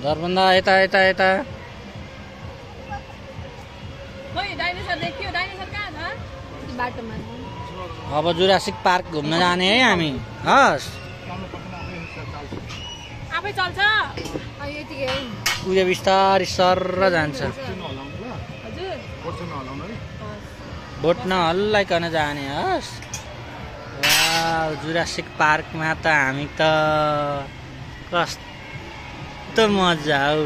धरबन्दा यता यता यता अब जुरासिक पार्क घुम्न जाने है हामी हस् उयो बिस्तारै सर जान्छ बोट नहल्लाइकन जाने हस् जुरासिक पार्कमा त हामी त कस्तो मजा हौ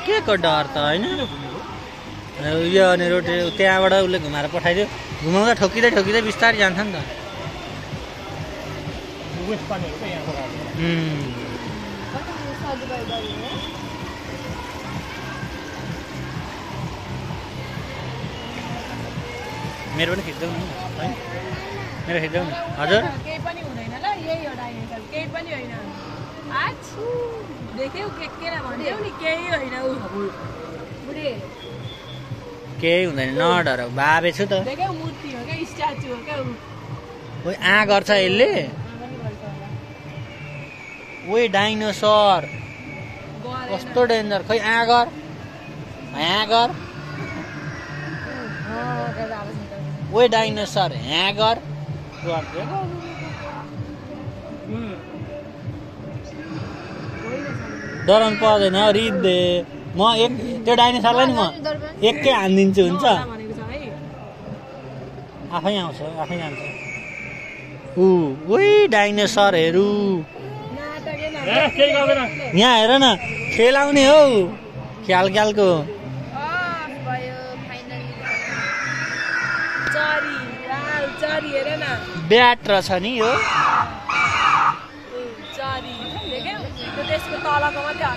के को डर त होइन यो अनि रोटी त्यहाँबाट उसले घुमाएर पठाइदियो घुमाउँदा ठोकिँदै ठोकिँदै बिस्तारै जान्छ नि त मेरो पनि खिच्दै हुनु है मेरो खिच्दै हुनु हजुर केही पनि हुँदैन ल यही हो डाइनेसर केही पनि होइन आज देख्यौ के भन्यौ नि केही होइन उ बुढी केही हुँदैन नडर भाबे छु त देख्यौ मूर्ति हो के स्ट्याचु हो के उ ओइ गर्छ यसले ओइ डाइनोसर कस्तो डेन्जर खै गर ओइ डाइनोसर गर डराउनु पर्दैन रित्दे म त्यो डाइनोसरलाई नि म एकै हानिदिन्छु हुन्छ आफै आउँछ आफै जान्छ ओइ डाइनोसरहरू यहाँ हेर न खेलाउने हौ ख्यालको ब्याट रहेछ नि यो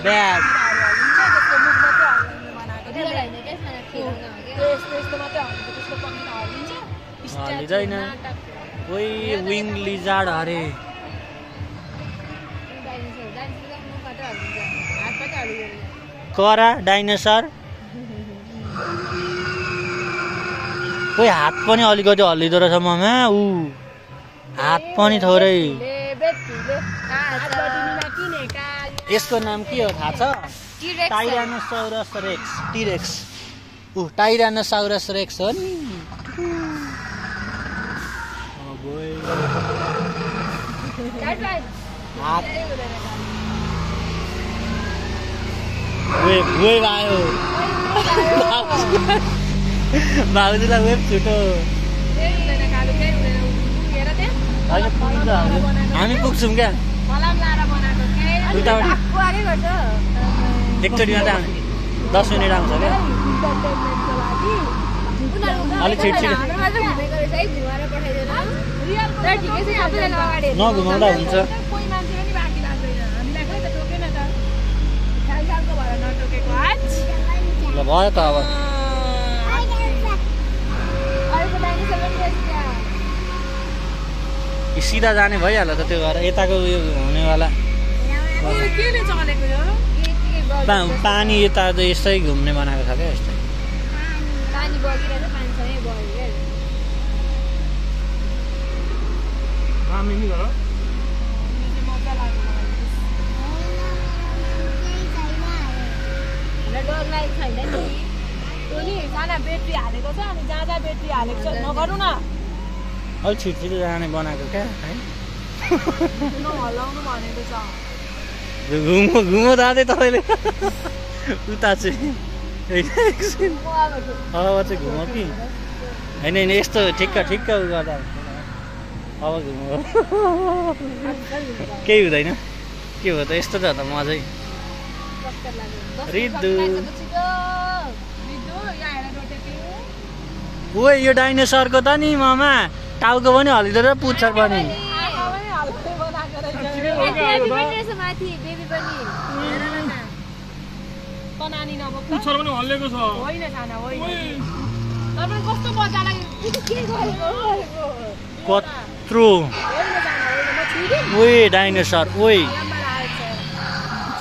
ब्याट हल्लिँदैन ओइ विङ लिजार्ड अरे करा डाइनोसर कोही हात पनि अलिकति हल्लिँदो रहेछ ममा ऊ हात पनि थोरै यसको नाम के हो थाहा छ टाइरानोसौरस रेक्स टिरेक्स टाइरानोसौरस रेक्स हो नि वेब आयो भाउजूलाई वेब छुटो हामी पुग्छौँ क्या एकचोटि मात्रै आउने 10 मिनट आउँछ क्या अलिक छिटो नघुमाउँदा हुन्छ ल भयो त अब सिधा जाने भइहाल्यो त त्यो भएर यताको उयो हुनेवाला पानी यता त यसै घुम्ने बनाएको छ क्या यस्तै ब्याट्री हालेको छ अनि जहाँ जहाँ ब्याट्री हालेको छ नगर्नु न अलि छिटो जाने बनाएको क्या है हलाउनु भनेको छ घुमो दाँदै तपाईँले उता चाहिँ अब चाहिँ घुमो कि होइन यस्तो ठिक्क उ गर्दा अब घुमो केही हुँदैन के हो त यस्तो त मजै रिद्धु ओ यो डाइनोसरको त नि मामा टाउको पनि हल्लिँदो रहेछ पुच्छर पनि कत्रो ओए डाइनोसर ओए